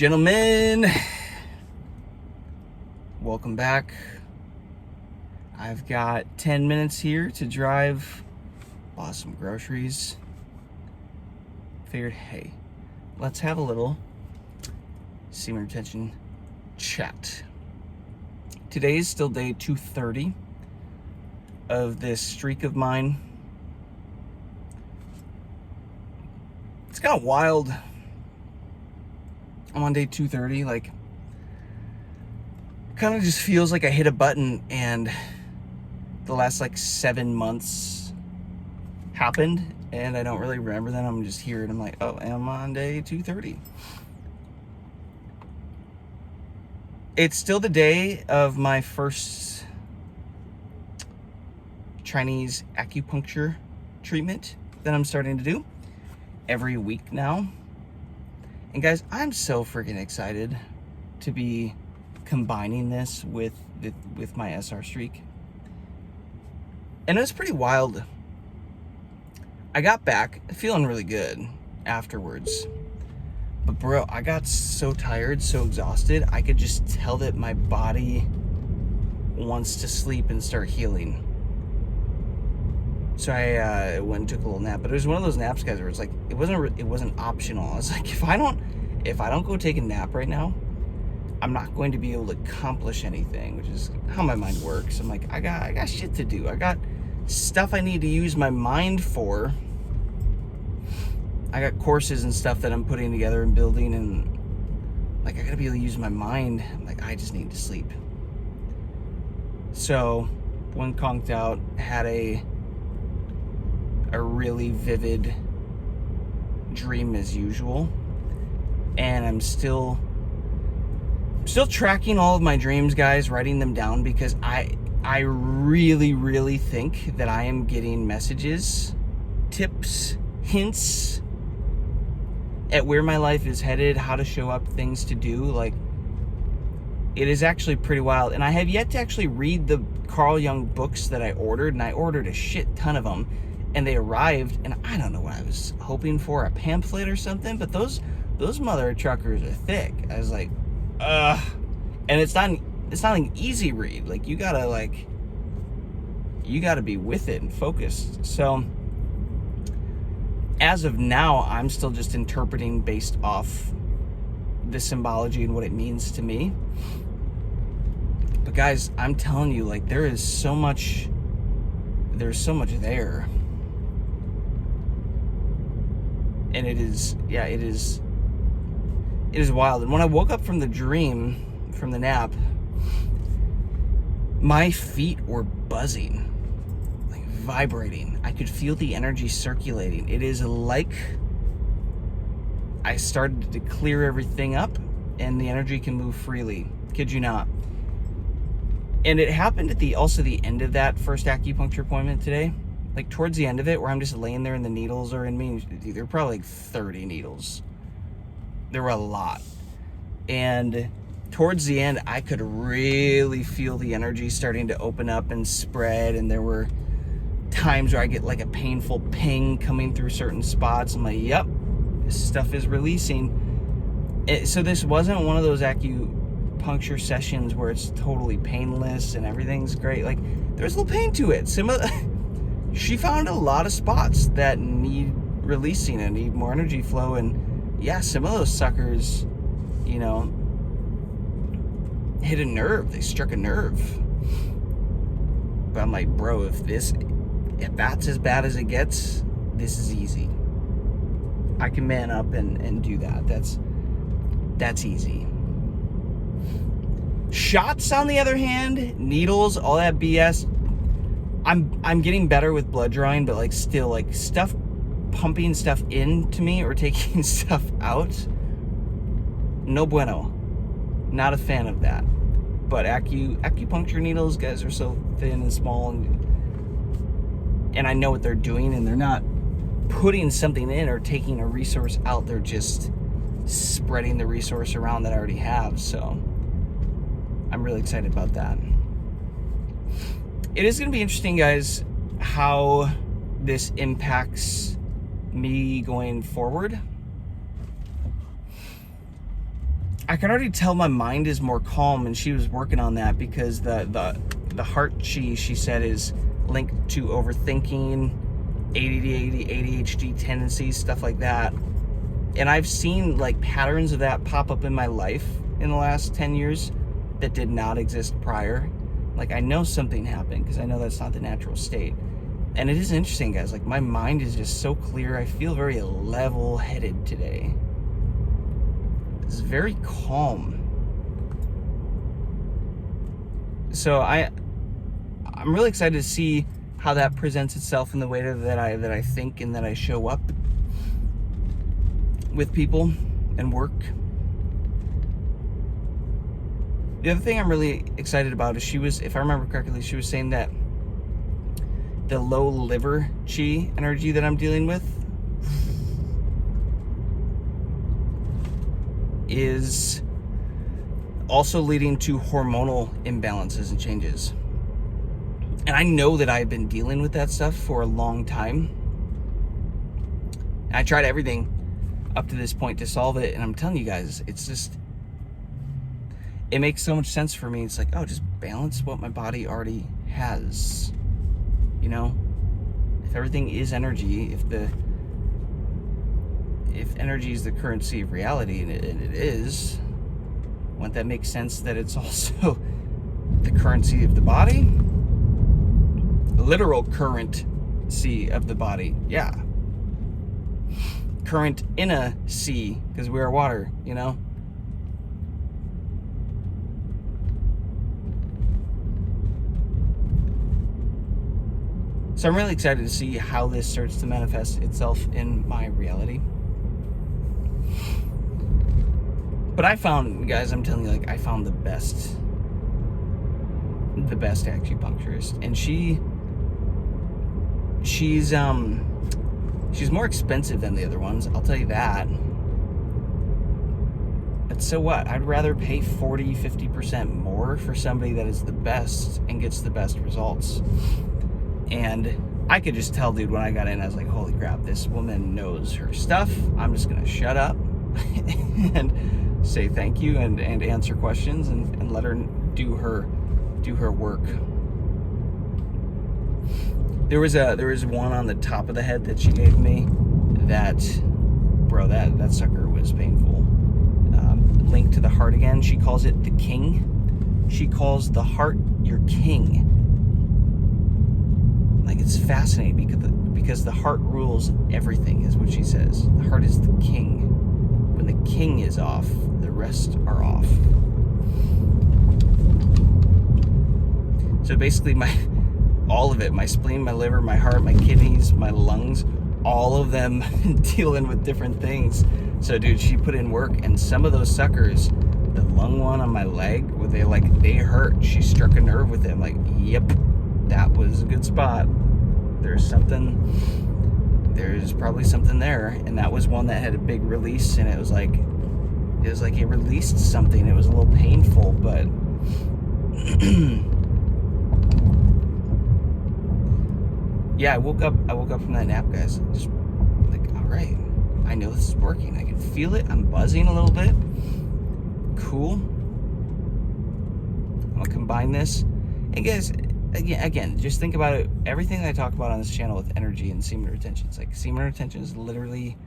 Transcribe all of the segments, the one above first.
Gentlemen, welcome back. I've got 10 minutes here to drive, bought some groceries. Figured, hey, let's have a little semen retention chat. Today is still day 230 of this streak of mine. It's kind of wild. I'm on day 230, like, kind of just feels like I hit a button and the last 7 months happened and I don't really remember them. I'm just here and I'm like, oh, I'm on day 230. It's still the day of my first Chinese acupuncture treatment that I'm starting to do every week now. And guys, I'm so freaking excited to be combining this with my SR streak. And it was pretty wild. I got back feeling really good afterwards. But bro, I got so tired, so exhausted, I could just tell that my body wants to sleep and start healing. So I went and took a little nap, but it was one of those naps, guys, where it's like it wasn't optional. I was like, if I don't go take a nap right now, I'm not going to be able to accomplish anything, which is how my mind works. I'm like, I got shit to do. I got stuff I need to use my mind for. I got courses and stuff that I'm putting together and building, and I gotta be able to use my mind. I'm like, I just need to sleep. So when conked out, had a really vivid dream as usual, and I'm still tracking all of my dreams, guys, writing them down, because I really think that I am getting messages, tips, hints at where my life is headed, how to show up, things to do. It is actually pretty wild. And I have yet to actually read the Carl Jung books that I ordered, and I ordered a shit ton of them. And they arrived, and I don't know what I was hoping for, a pamphlet or something, but those mother truckers are thick. I was like, ugh. And it's not an easy read. You gotta be with it and focused. So as of now, I'm still just interpreting based off the symbology and what it means to me. But guys, I'm telling you, there's so much there. And it is wild. And when I woke up from the dream, from the nap, my feet were buzzing, vibrating. I could feel the energy circulating. It is like I started to clear everything up and the energy can move freely. Kid you not. And it happened at the end of that first acupuncture appointment today. Towards the end of it, where I'm just laying there and the needles are in me. There were probably 30 needles. There were a lot. And towards the end, I could really feel the energy starting to open up and spread. And there were times where I get a painful ping coming through certain spots. I'm like, yep, this stuff is releasing. So this wasn't one of those acupuncture sessions where it's totally painless and everything's great. There's a little pain to it. She found a lot of spots that need releasing and need more energy flow. And yeah, some of those suckers, hit a nerve. They struck a nerve. But I'm like, bro, if that's as bad as it gets, this is easy. I can man up and do that. That's easy. Shots, on the other hand, needles, all that BS, I'm getting better with blood drawing, but still stuff, pumping stuff into me or taking stuff out, no bueno. Not a fan of that. But acupuncture needles, guys, are so thin and small, and I know what they're doing, and they're not putting something in or taking a resource out. They're just spreading the resource around that I already have. So I'm really excited about that. It is going to be interesting, guys, how this impacts me going forward. I can already tell my mind is more calm, and she was working on that because the heart she said is linked to overthinking, ADD, ADHD tendencies, stuff like that. And I've seen like patterns of that pop up in my life in the last 10 years that did not exist prior. Like, I know something happened because I know that's not the natural state. And it is interesting, guys. Like, my mind is just so clear. I feel very level-headed today. It's very calm. So I'm really excited to see how that presents itself in the way that I think and that I show up with people and work. The other thing I'm really excited about is she was, if I remember correctly, she was saying that the low liver chi energy that I'm dealing with is also leading to hormonal imbalances and changes. And I know that I've been dealing with that stuff for a long time. I tried everything up to this point to solve it, and I'm telling you guys, it's just, it makes so much sense for me. It's like, oh, just balance what my body already has. You know, if everything is energy, if energy is the currency of reality, and it is, wouldn't that make sense that it's also the currency of the body? The literal currency of the body, yeah. Current in a sea, because we are water, you know? So I'm really excited to see how this starts to manifest itself in my reality. But I found, guys, I'm telling you, like, I found the best acupuncturist, and she's more expensive than the other ones, I'll tell you that. But so what? I'd rather pay 40-50% more for somebody that is the best and gets the best results. And I could just tell, dude, when I got in, I was like, holy crap, this woman knows her stuff. I'm just gonna shut up and say thank you and answer questions and let her do her work. There was one on the top of the head that she gave me that, bro, that sucker was painful. Link to the heart again. She calls it the king. She calls the heart your king. Like, it's fascinating because the heart rules everything, is what she says. The heart is the king. When the king is off, the rest are off. So basically, all of it, my spleen, my liver, my heart, my kidneys, my lungs, all of them dealing with different things. So, dude, she put in work, and some of those suckers, the lung one on my leg, where they hurt. She struck a nerve with it. I'm like, yep, that was a good spot. There's probably something there. And that was one that had a big release, and it was like it released something. It was a little painful, but yeah, I woke up from that nap, guys. Just like, all right, I know this is working. I can feel it. I'm buzzing a little bit. Cool. I'm gonna combine this. And guys, again, just think about it. Everything that I talk about on this channel with energy and semen retention. It's like semen retention is literally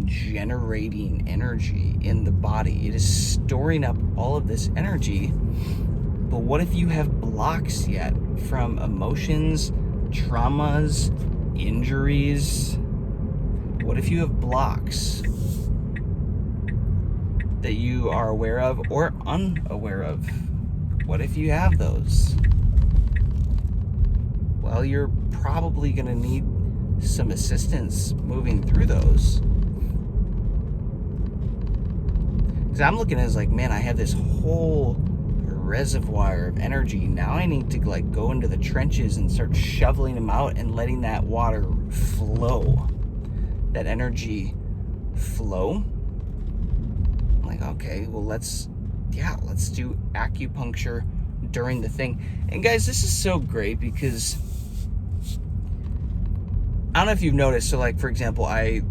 generating energy in the body. It is storing up all of this energy. But what if you have blocks yet from emotions, traumas, injuries? What if you have blocks that you are aware of or unaware of? What if you have those? Well, you're probably going to need some assistance moving through those. Because I'm looking at it as like, man, I have this whole reservoir of energy. Now I need to like go into the trenches and start shoveling them out and letting that water flow, that energy flow. I'm like, okay, well, let's do acupuncture during the thing. And guys, this is so great because I don't know if you've noticed. So like, for example, I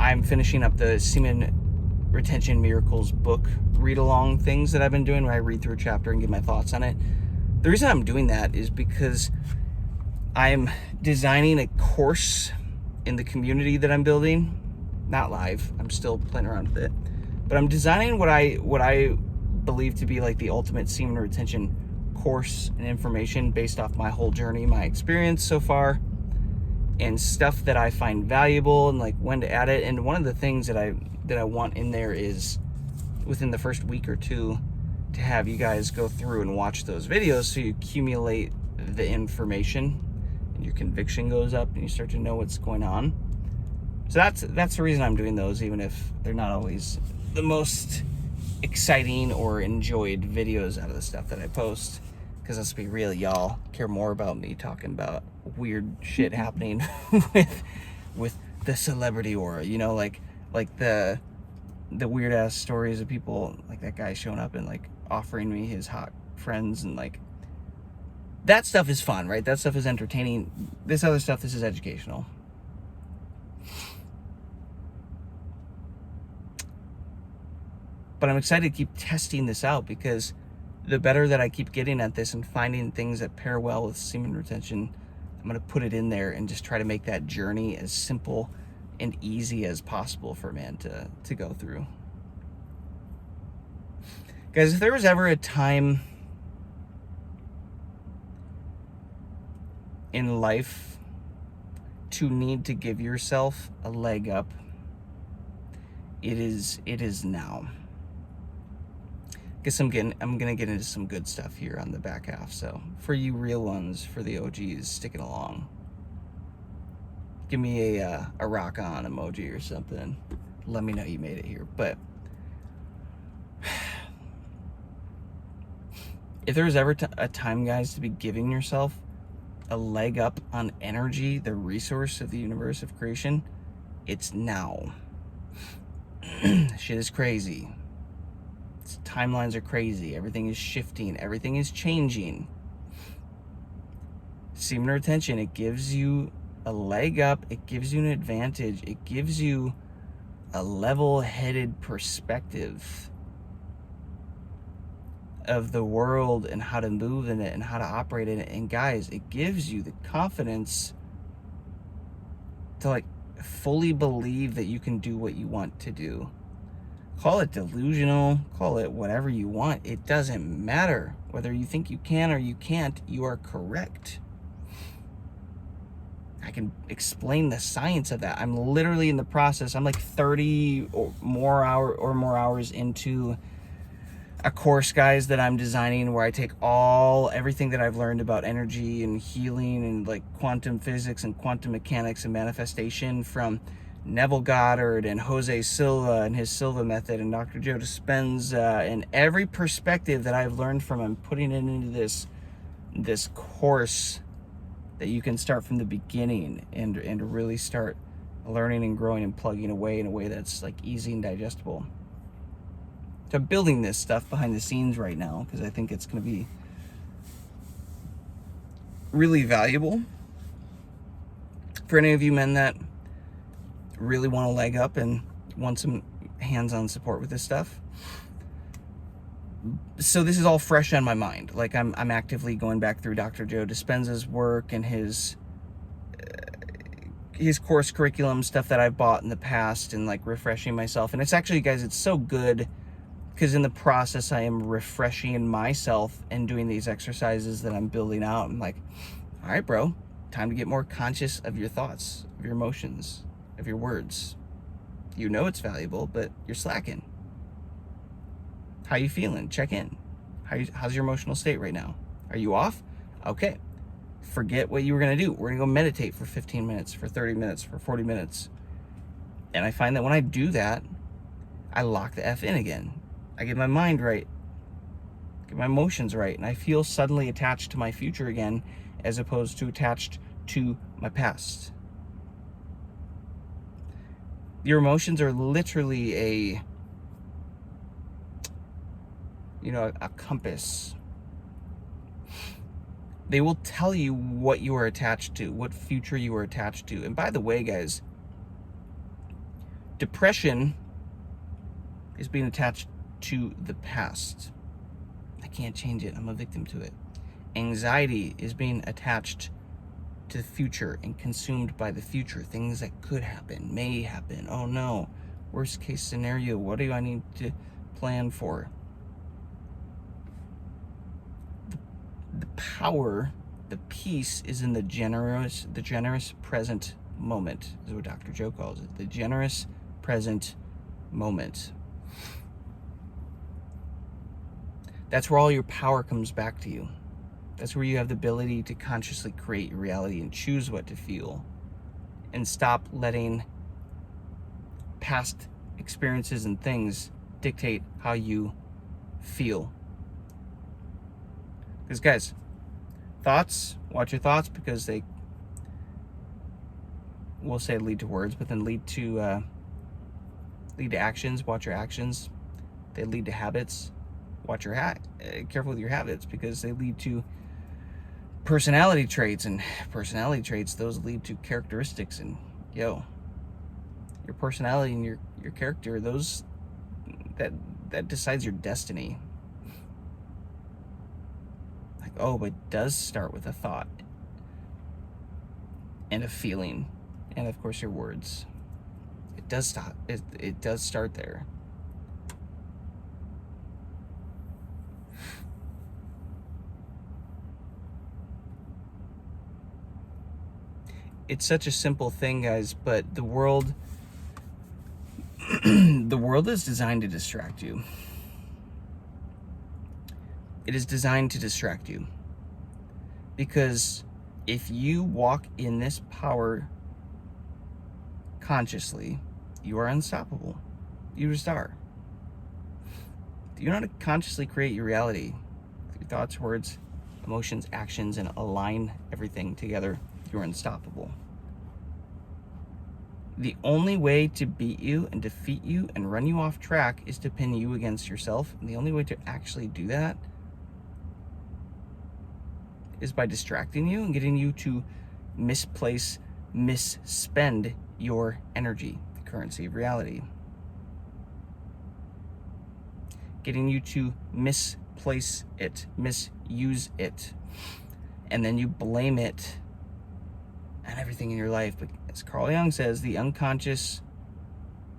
I'm finishing up the Semen Retention Miracles book read-along things that I've been doing, where I read through a chapter and give my thoughts on it. The reason I'm doing that is because I'm designing a course in the community that I'm building. Not live, I'm still playing around with it. But I'm designing what I believe to be like the ultimate semen retention course and information based off my whole journey, my experience so far, and stuff that I find valuable, and like when to add it. And one of the things that I want in there is within the first week or two to have you guys go through and watch those videos, so you accumulate the information and your conviction goes up and you start to know what's going on. So that's the reason I'm doing those, even if they're not always the most exciting or enjoyed videos out of the stuff that I post. Because let's be real, y'all care more about me talking about weird shit happening with the celebrity aura, you know, like the weird ass stories of people like that guy showing up and like offering me his hot friends, and like that stuff is fun, right? That stuff is entertaining. This other stuff, this is educational. But I'm excited to keep testing this out, because the better that I keep getting at this and finding things that pair well with semen retention, I'm going to put it in there and just try to make that journey as simple and easy as possible for a man to go through. Guys, if there was ever a time in life to need to give yourself a leg up, it is now. Guess I'm gonna get into some good stuff here on the back half. So for you real ones, for the OGs sticking along, give me a rock on emoji or something. Let me know you made it here. But if there was ever a time, guys, to be giving yourself a leg up on energy, the resource of the universe of creation, it's now. Shit is crazy. Timelines are crazy. Everything is shifting. Everything is changing. Semen retention, it gives you a leg up. It gives you an advantage. It gives you a level-headed perspective of the world and how to move in it and how to operate in it. And guys, it gives you the confidence to like fully believe that you can do what you want to do. Call it delusional, call it whatever you want. It doesn't matter whether you think you can or you can't. You are correct. I can explain the science of that. I'm literally in the process. I'm like 30 or more hours into a course, guys, that I'm designing, where I take everything that I've learned about energy and healing and like quantum physics and quantum mechanics and manifestation from Neville Goddard and Jose Silva and his Silva method and Dr. Joe Dispenza, and every perspective that I've learned from him, putting it into this course that you can start from the beginning and really start learning and growing and plugging away in a way that's like easy and digestible. So I'm building this stuff behind the scenes right now because I think it's going to be really valuable for any of you men that really want a leg up and want some hands-on support with this stuff. So this is all fresh on my mind. Like I'm actively going back through Dr. Joe Dispenza's work and his course curriculum, stuff that I've bought in the past, and like refreshing myself. And it's actually, guys, it's so good because in the process I am refreshing myself and doing these exercises that I'm building out. I'm like, all right, bro, time to get more conscious of your thoughts, of your emotions, of your words. You know it's valuable, but you're slacking. How you feeling? Check in. How's your emotional state right now? Are you off? Okay. Forget what you were going to do. We're going to go meditate for 15 minutes, for 30 minutes, for 40 minutes. And I find that when I do that, I lock the F in again. I get my mind right, get my emotions right, and I feel suddenly attached to my future again, as opposed to attached to my past. Your emotions are literally a compass. They will tell you what you are attached to, what future you are attached to. And by the way, guys, Depression is being attached to the past. I can't change it. I'm a victim to it. Anxiety is being attached to the future and consumed by the future. Things that could happen, may happen. Oh no, worst case scenario. What do I need to plan for? The power, the peace is in the generous present moment, is what Dr. Joe calls it. The generous present moment. That's where all your power comes back to you. That's where you have the ability to consciously create your reality and choose what to feel, and stop letting past experiences and things dictate how you feel. Because guys, thoughts, watch your thoughts, because they, we'll say lead to words, but then lead to actions. Watch your actions. They lead to habits. Watch your careful with your habits, because they lead to personality traits, and personality traits, those lead to characteristics. And your personality and your character, those that decides your destiny. Like, oh, but it does start with a thought and a feeling, and of course your words. It does stop. It does start there. It's such a simple thing, guys, but the world the world is designed to distract you. It is designed to distract you. Because if you walk in this power consciously, you are unstoppable. You just are. You know how to consciously create your reality. Your thoughts, words, emotions, actions, and align everything together. You're unstoppable. The only way to beat you and defeat you and run you off track is to pin you against yourself. And the only way to actually do that is by distracting you and getting you to misspend your energy, the currency of reality. Getting you to misplace it, misuse it, and then you blame it on everything in your life. But as Carl Jung says, the unconscious,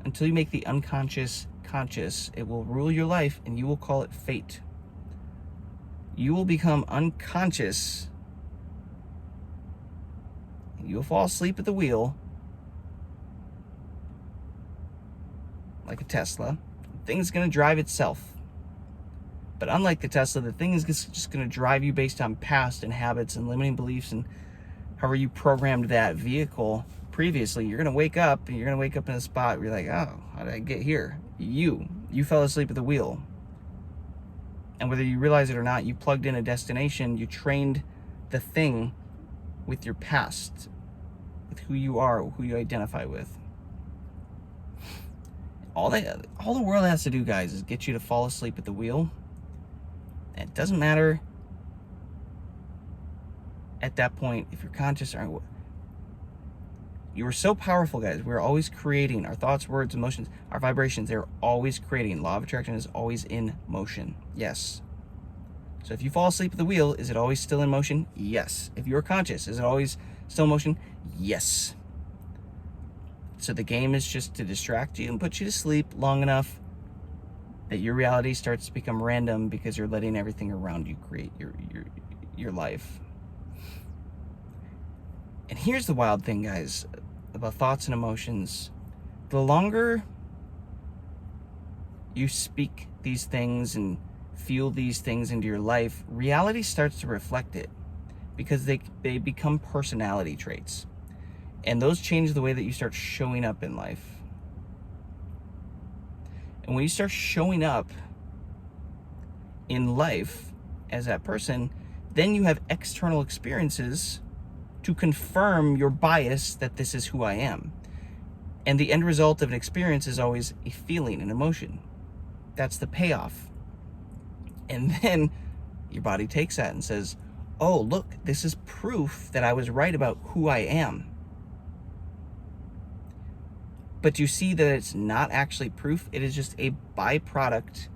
until you make the unconscious conscious, it will rule your life, and you will call it fate. You will become unconscious. You'll fall asleep at the wheel like a Tesla. The thing's going to drive itself. But unlike the Tesla, the thing is just going to drive you based on past and habits and limiting beliefs and however you programmed that vehicle previously. You're going to wake up, and you're going to wake up in a spot where you're like, oh, how did I get here? You fell asleep at the wheel. And whether you realize it or not, you plugged in a destination. You trained the thing with your past, with who you are, who you identify with. All the world has to do, guys, is get you to fall asleep at the wheel. And it doesn't matter at that point if you're conscious or you are so powerful, guys. We're always creating. Our thoughts, words, emotions, our vibrations, they're always creating. Law of attraction is always in motion. Yes. So if you fall asleep at the wheel, is it always still in motion? Yes. If you're conscious, is it always still in motion? Yes. So the game is just to distract you and put you to sleep long enough that your reality starts to become random, because you're letting everything around you create your life. And here's the wild thing, guys, about thoughts and emotions. The longer you speak these things and feel these things into your life, reality starts to reflect it, because they become personality traits. And those change the way that you start showing up in life. And when you start showing up in life as that person, then you have external experiences to confirm your bias that this is who I am. And the end result of an experience is always a feeling, an emotion. That's the payoff. And then your body takes that and says, oh, look, this is proof that I was right about who I am. But you see that it's not actually proof. It is just a byproduct.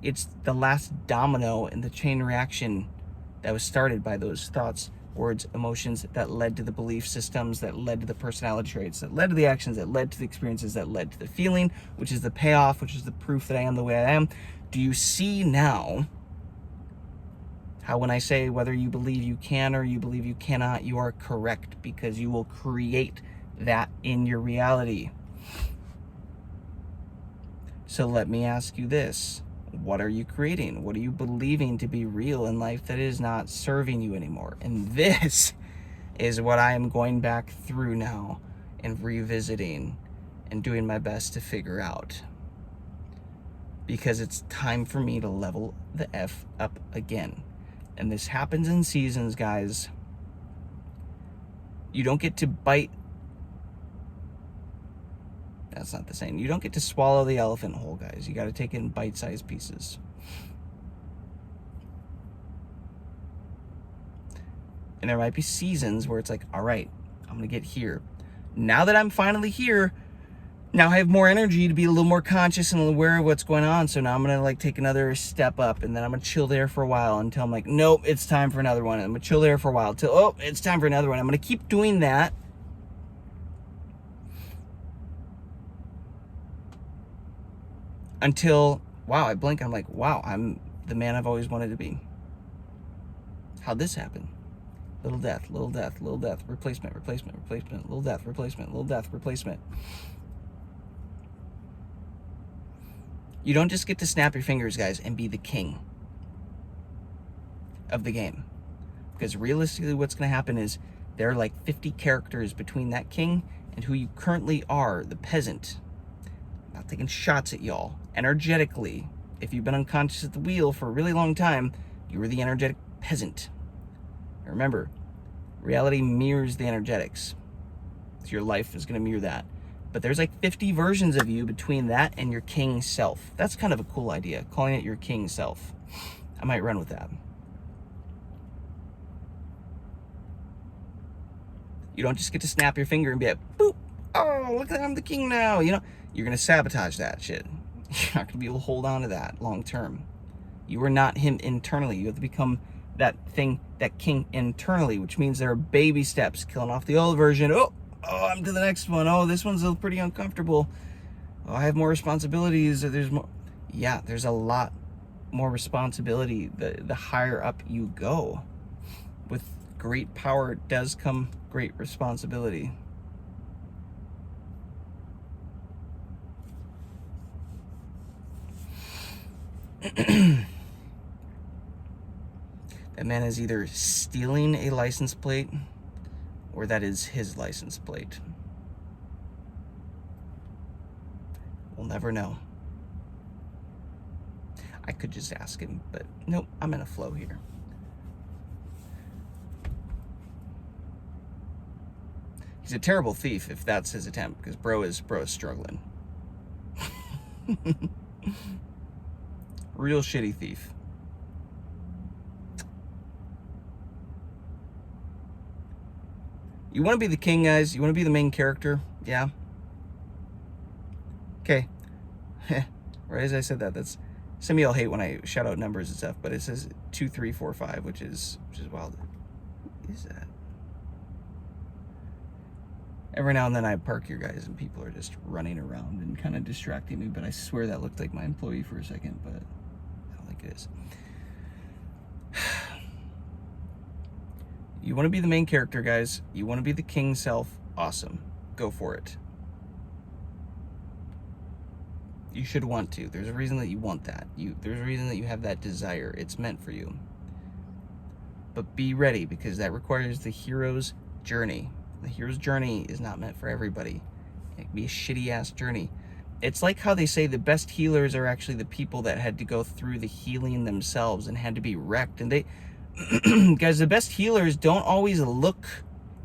It's the last domino in the chain reaction that was started by those thoughts, words, emotions that led to the belief systems, that led to the personality traits, that led to the actions, that led to the experiences, that led to the feeling, which is the payoff, which is the proof that I am the way I am. Do you see now how when I say whether you believe you can or you believe you cannot, you are correct, because you will create that in your reality. So let me ask you this. What are you creating? What are you believing to be real in life that is not serving you anymore? And this is what I am going back through now and revisiting and doing my best to figure out. Because it's time for me to level the F up again. And this happens in seasons, guys. You don't get to bite. That's not the same. You don't get to swallow the elephant whole, guys. You got to take it in bite-sized pieces. And there might be seasons where it's like, all right, I'm going to get here. Now that I'm finally here, now I have more energy to be a little more conscious and aware of what's going on. So now I'm going to like take another step up, and then I'm going to chill there for a while until I'm like, nope, it's time for another one. And I'm going to chill there for a while till, oh, it's time for another one. I'm going to keep doing that until, wow, I blink. I'm like, wow, I'm the man I've always wanted to be. How'd this happen? Little death, little death, little death, replacement, replacement, replacement, little death, replacement, little death, replacement. You don't just get to snap your fingers, guys, and be the king of the game. Because realistically, what's going to happen is there are like 50 characters between that king and who you currently are, the peasant. I'm not taking shots at y'all. Energetically, if you've been unconscious at the wheel for a really long time, you were the energetic peasant. Remember, reality mirrors the energetics. So your life is going to mirror that. But there's like 50 versions of you between that and your king self. That's kind of a cool idea, calling it your king self. I might run with that. You don't just get to snap your finger and be like, boop, oh, look at that, I'm the king now. You know, you're going to sabotage that shit. You're not going to be able to hold on to that long term. You are not him internally. You have to become that thing, that king internally, which means there are baby steps, killing off the old version. Oh, I'm to the next one. Oh, this one's pretty uncomfortable. Oh, I have more responsibilities. There's more. Yeah, there's a lot more responsibility the higher up you go. With great power does come great responsibility. That man is either stealing a license plate or that is his license plate. We'll never know. I could just ask him, but nope, I'm in a flow here. He's a terrible thief if that's his attempt, because bro is struggling. Real shitty thief. You want to be the king, guys? You want to be the main character? Yeah. Okay. Right as I said that, that's some of y'all hate when I shout out numbers and stuff, but it says 2, 3, 4, 5, which is wild. What is that? Every now and then I park here, guys, and people are just running around and kind of distracting me, but I swear that looked like my employee for a second, but I don't think it is. You want to be the main character, guys. You want to be the king self. Awesome. Go for it. You should want to. There's a reason that you want that. There's a reason that you have that desire. It's meant for you. But be ready, because that requires the hero's journey. The hero's journey is not meant for everybody. It can be a shitty-ass journey. It's like how they say the best healers are actually the people that had to go through the healing themselves and had to be wrecked. And they... guys, the best healers don't always look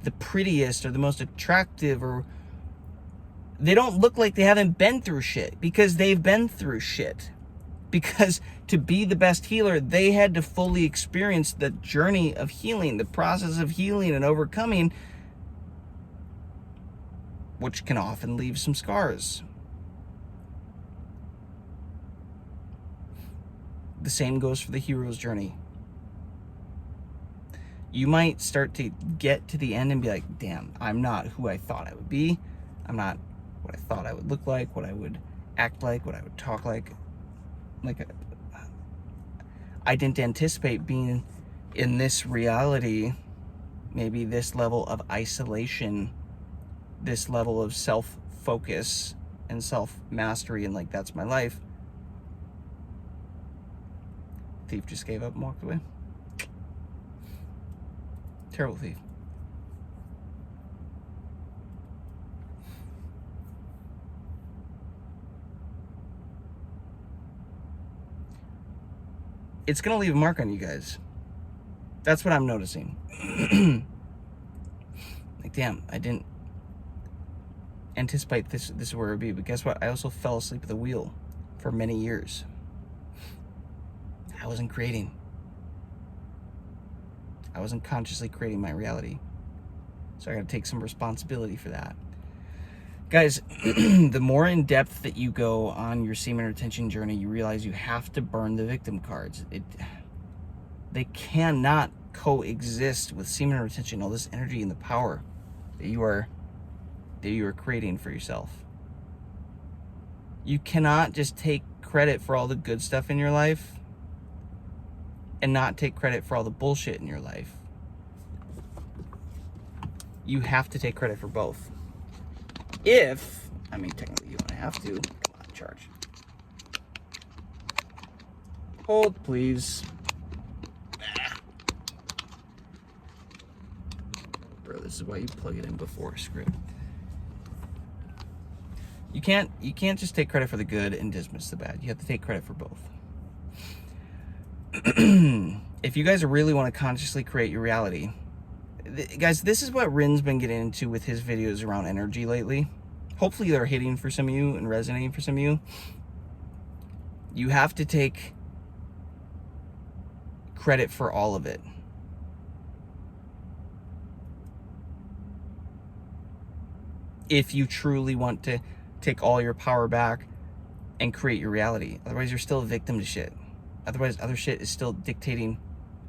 the prettiest or the most attractive, or they don't look like they haven't been through shit, because they've been through shit. Because to be the best healer, they had to fully experience the journey of healing, the process of healing and overcoming. which can often leave some scars. The same goes for the hero's journey. You might start to get to the end and be like, damn, I'm not who I thought I would be. I'm not what I thought I would look like, what I would act like, what I would talk like. I didn't anticipate being in this reality, maybe this level of isolation, this level of self-focus and self-mastery, and like, that's my life. Thief just gave up and walked away. Terrible thief. It's gonna leave a mark on you guys. That's what I'm noticing. Like, damn, I didn't anticipate this is where it would be, but guess what? I also fell asleep at the wheel for many years. I wasn't creating. I wasn't consciously creating my reality. So I gotta take some responsibility for that. Guys, the more in depth that you go on your semen retention journey, you realize you have to burn the victim cards. They cannot coexist with semen retention, all this energy and the power that you are creating for yourself. You cannot just take credit for all the good stuff in your life and not take credit for all the bullshit in your life. You have to take credit for both. Technically you don't have to. Come on, charge. Hold, please. Bro, this is why you plug it in before script. You can't just take credit for the good and dismiss the bad. You have to take credit for both. If you guys really want to consciously create your reality, guys, this is what Rin's been getting into with his videos around energy lately. Hopefully they're hitting for some of you and resonating for some of you. You have to take credit for all of it. If you truly want to take all your power back and create your reality. Otherwise, you're still a victim to shit. Otherwise, other shit is still dictating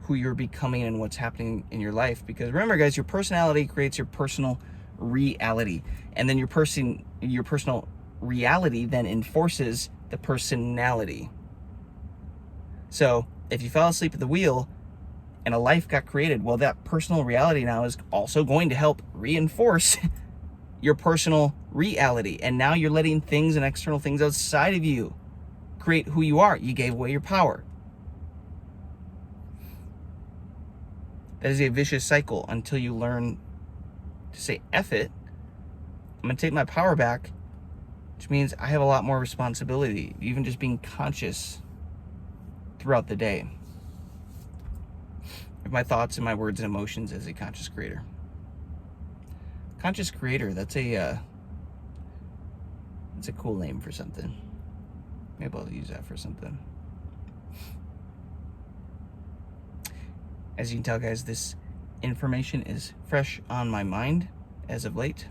who you're becoming and what's happening in your life. Because remember, guys, your personality creates your personal reality. And then your personal reality then enforces the personality. So if you fell asleep at the wheel and a life got created, well, that personal reality now is also going to help reinforce your personal reality. And now you're letting things and external things outside of you create who you are. You gave away your power. That is a vicious cycle until you learn to say, F it. I'm going to take my power back, which means I have a lot more responsibility, even just being conscious throughout the day of my thoughts and my words and emotions as a conscious creator. Conscious creator, that's a cool name for something. Maybe I'll use that for something. As you can tell, guys, this information is fresh on my mind as of late.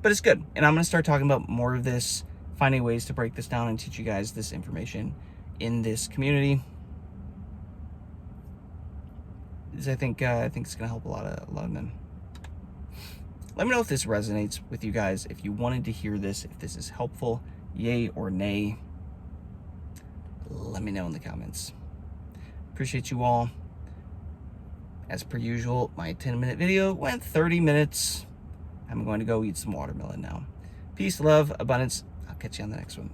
But it's good. And I'm going to start talking about more of this, finding ways to break this down and teach you guys this information in this community. Because I think it's going to help a lot of men. Let me know if this resonates with you guys, if you wanted to hear this, if this is helpful, yay or nay. Let me know in the comments. Appreciate you all. As per usual, my 10-minute video went 30 minutes. I'm going to go eat some watermelon now. Peace, love, abundance. I'll catch you on the next one.